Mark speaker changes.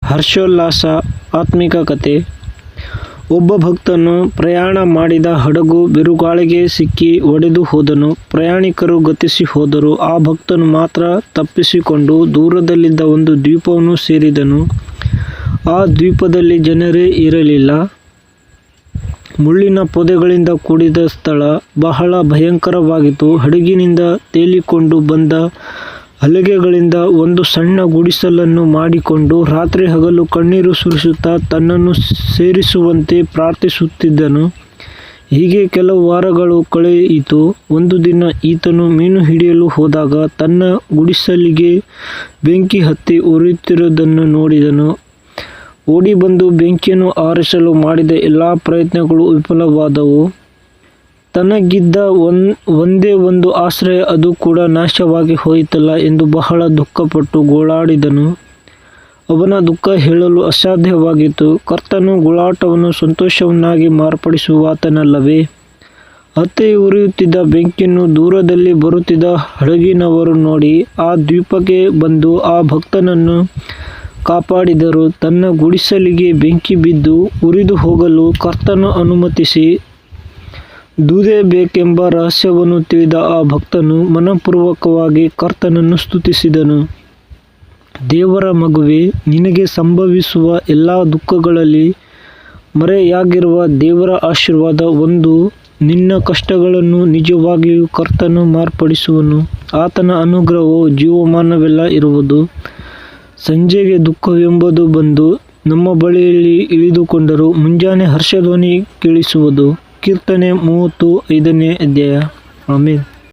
Speaker 1: ಹರ್ಷೋಲ್ಲಾಸ ಆತ್ಮಿಕ ಕಥೆ. ಒಬ್ಬ ಭಕ್ತನು ಪ್ರಯಾಣ ಮಾಡಿದ ಹಡಗು ಬಿರುಗಾಳಿಗೆ ಸಿಕ್ಕಿ ಒಡೆದು ಹೋದನು. ಪ್ರಯಾಣಿಕರು ಗತಿಸಿ ಹೋದರು. ಆ ಭಕ್ತನು ಮಾತ್ರ ತಪ್ಪಿಸಿಕೊಂಡು ದೂರದಲ್ಲಿದ್ದ ಒಂದು ದ್ವೀಪವನ್ನು ಸೇರಿದನು. ಆ ದ್ವೀಪದಲ್ಲಿ ಜನರೇ ಇರಲಿಲ್ಲ. ಮುಳ್ಳಿನ ಪೊದೆಗಳಿಂದ ಕೂಡಿದ ಸ್ಥಳ ಬಹಳ ಭಯಂಕರವಾಗಿತ್ತು. ಹಡಗಿನಿಂದ ತೇಲಿಕೊಂಡು ಬಂದ ಹಲಗೆಗಳಿಂದ ಒಂದು ಸಣ್ಣ ಗುಡಿಸಲನ್ನು ಮಾಡಿಕೊಂಡು ರಾತ್ರಿ ಹಗಲು ಕಣ್ಣೀರು ಸುರಿಸುತ್ತಾ ತನ್ನನ್ನು ಸೇರಿಸುವಂತೆ ಪ್ರಾರ್ಥಿಸುತ್ತಿದ್ದನು. ಹೀಗೆ ಕೆಲವು ವಾರಗಳು ಕಳೆಯಿತು. ಒಂದು ದಿನ ಈತನು ಮೀನು ಹಿಡಿಯಲು ಹೋದಾಗ ತನ್ನ ಗುಡಿಸಲಿಗೆ ಬೆಂಕಿ ಹತ್ತಿ ಉರಿಯುತ್ತಿರುವುದನ್ನು ನೋಡಿದನು. ಓಡಿ ಬಂದು ಬೆಂಕಿಯನ್ನು ಆರಿಸಲು ಮಾಡಿದ ಎಲ್ಲ ಪ್ರಯತ್ನಗಳು ವಿಫಲವಾದವು. ತನಗಿದ್ದ ಒಂದೇ ಒಂದು ಆಶ್ರಯ, ಅದು ಕೂಡ ನಾಶವಾಗಿ ಹೋಯಿತಲ್ಲ ಎಂದು ಬಹಳ ದುಃಖಪಟ್ಟು ಗೋಳಾಡಿದನು. ಅವನ ದುಃಖ ಹೇಳಲು ಅಸಾಧ್ಯವಾಗಿತ್ತು. ಕರ್ತನು ಗೋಳಾಟವನ್ನು ಸಂತೋಷವನ್ನಾಗಿ ಮಾರ್ಪಡಿಸುವಾತನಲ್ಲವೇ? ಹತ್ತಿ ಉರಿಯುತ್ತಿದ್ದ ಬೆಂಕಿಯನ್ನು ದೂರದಲ್ಲಿ ಬರುತ್ತಿದ್ದ ಹಡಗಿನವರು ನೋಡಿ ಆ ದ್ವೀಪಕ್ಕೆ ಬಂದು ಆ ಭಕ್ತನನ್ನು ಕಾಪಾಡಿದರು. ತನ್ನ ಗುಡಿಸಲಿಗೆ ಬೆಂಕಿ ಬಿದ್ದು ಉರಿದು ಹೋಗಲು ಕರ್ತನು ಅನುಮತಿಸಿ ದೂದೇಬೇಕೆಂಬ ರಹಸ್ಯವನ್ನು ತಿಳಿದ ಆ ಭಕ್ತನು ಮನಪೂರ್ವಕವಾಗಿ ಕರ್ತನನ್ನು ಸ್ತುತಿಸಿದನು. ದೇವರ ಮಗುವೇ, ನಿನಗೆ ಸಂಭವಿಸುವ ಎಲ್ಲ ದುಃಖಗಳಲ್ಲಿ ಮರೆಯಾಗಿರುವ ದೇವರ ಆಶೀರ್ವಾದ ಒಂದು. ನಿನ್ನ ಕಷ್ಟಗಳನ್ನು ನಿಜವಾಗಿಯೂ ಕರ್ತನು ಮಾರ್ಪಡಿಸುವನು. ಆತನ ಅನುಗ್ರಹವು ಜೀವಮಾನವೆಲ್ಲ ಇರುವುದು. ಸಂಜೆಗೆ ದುಃಖವೆಂಬುದು ಬಂದು ನಮ್ಮ ಬಳಿಯಲ್ಲಿ ಇಳಿದುಕೊಂಡರೂ ಮುಂಜಾನೆ ಹರ್ಷಧ್ವನಿ ಕೇಳಿಸುವುದು. ಕೀರ್ತನೆ 35ನೇ ಅಧ್ಯಾಯ. ಆಮೆನ್.